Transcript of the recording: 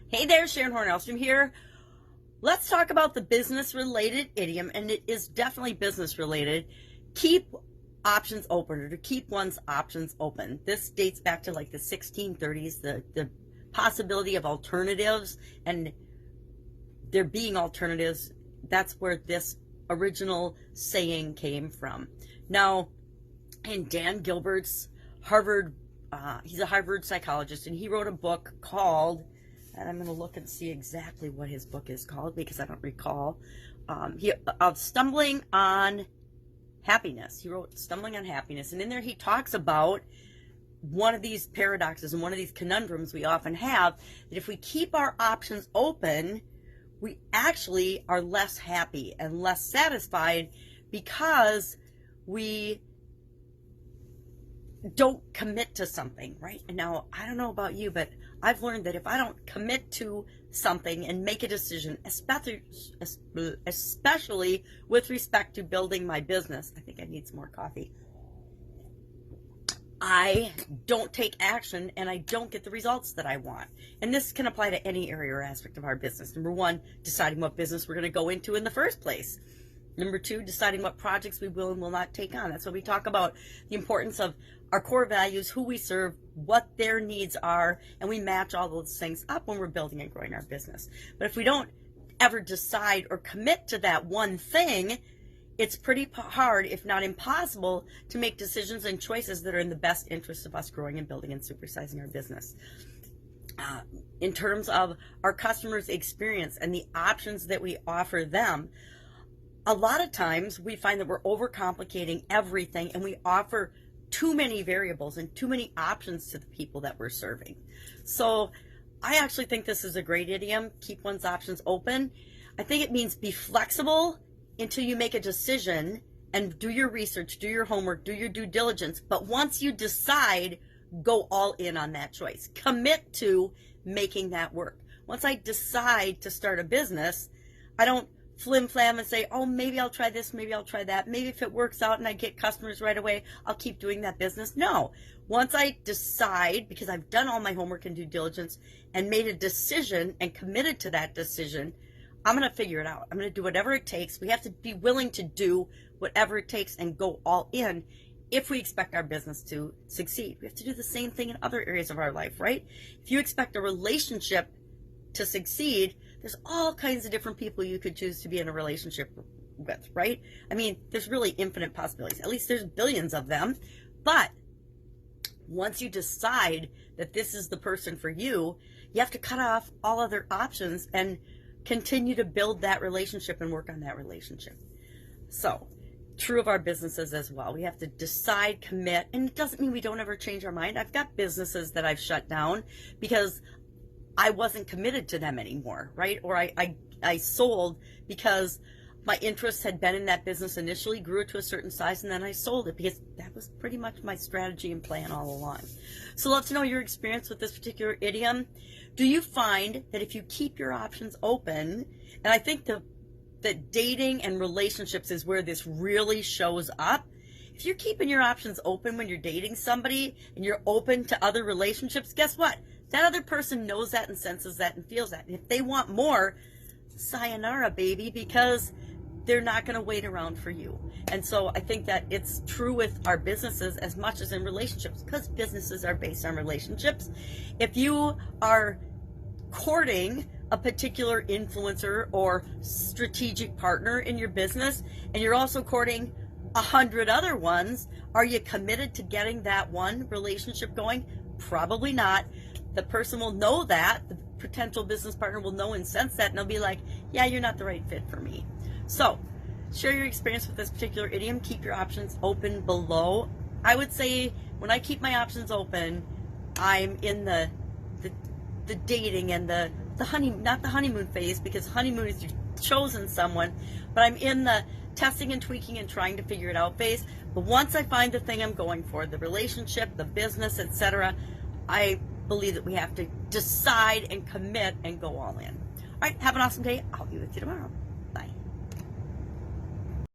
Hey there, Sharon Horne-Ellstrom here. Let's talk about the business-related idiom, and it is definitely business-related. Keep options open, or to keep one's options open. This dates back to like the 1630s, the possibility of alternatives, and there being alternatives. That's where this original saying came from. Now, in Dan Gilbert's Harvard, he's a Harvard psychologist, and he wrote a book called, and I'm going to look and see exactly what his book is called because I don't recall. Stumbling on Happiness. He wrote Stumbling on Happiness, and in there he talks about one of these paradoxes and one of these conundrums we often have, that if we keep our options open, we actually are less happy and less satisfied because we don't commit to something, right? And now, I don't know about you, but I've learned that if I don't commit to something and make a decision, especially with respect to building my business, I think I need some more coffee, I don't take action and I don't get the results that I want. And this can apply to any area or aspect of our business. Number one, deciding what business we're going to go into in the first place. Number two, deciding what projects we will and will not take on. That's what we talk about, the importance of our core values, who we serve, what their needs are, and we match all those things up when we're building and growing our business. But if we don't ever decide or commit to that one thing, it's pretty hard, if not impossible, to make decisions and choices that are in the best interest of us growing and building and supersizing our business. In terms of our customers' experience and the options that we offer them, a lot of times we find that we're overcomplicating everything and we offer too many variables and too many options to the people that we're serving. So I actually think this is a great idiom, keep one's options open. I think it means be flexible until you make a decision and do your research, do your homework, do your due diligence. But once you decide, go all in on that choice. Commit to making that work. Once I decide to start a business, I don't flim-flam and say, oh, maybe I'll try this, maybe I'll try that. Maybe if it works out and I get customers right away, I'll keep doing that business. No. Once I decide, because I've done all my homework and due diligence and made a decision and committed to that decision, I'm going to figure it out. I'm going to do whatever it takes. We have to be willing to do whatever it takes and go all in if we expect our business to succeed. We have to do the same thing in other areas of our life, right? If you expect a relationship to succeed, there's all kinds of different people you could choose to be in a relationship with, right? I mean, there's really infinite possibilities. At least there's billions of them. But once you decide that this is the person for you, you have to cut off all other options and continue to build that relationship and work on that relationship. So, true of our businesses as well. We have to decide, commit, and it doesn't mean we don't ever change our mind. I've got businesses that I've shut down because I wasn't committed to them anymore, right? Or I sold because my interest had been in that business initially, grew it to a certain size, and then I sold it because that was pretty much my strategy and plan all along. So love to know your experience with this particular idiom. Do you find that if you keep your options open, and I think that dating and relationships is where this really shows up. If you're keeping your options open when you're dating somebody and you're open to other relationships, guess what? That other person knows that and senses that and feels that. And if they want more, sayonara, baby, because they're not going to wait around for you. And so I think that it's true with our businesses as much as in relationships, because businesses are based on relationships. If you are courting a particular influencer or strategic partner in your business, and you're also courting 100 other ones, are you committed to getting that one relationship going? Probably not. The person will know that, the potential business partner will know and sense that, and they'll be like, yeah, you're not the right fit for me. So, share your experience with this particular idiom. Keep your options open below. I would say when I keep my options open, I'm in the dating and the not the honeymoon phase, because honeymoon is you've chosen someone, but I'm in the testing and tweaking and trying to figure it out phase. But once I find the thing I'm going for, the relationship, the business, etc., I believe that we have to decide and commit and go all in. All right, have an awesome day. I'll be with you tomorrow.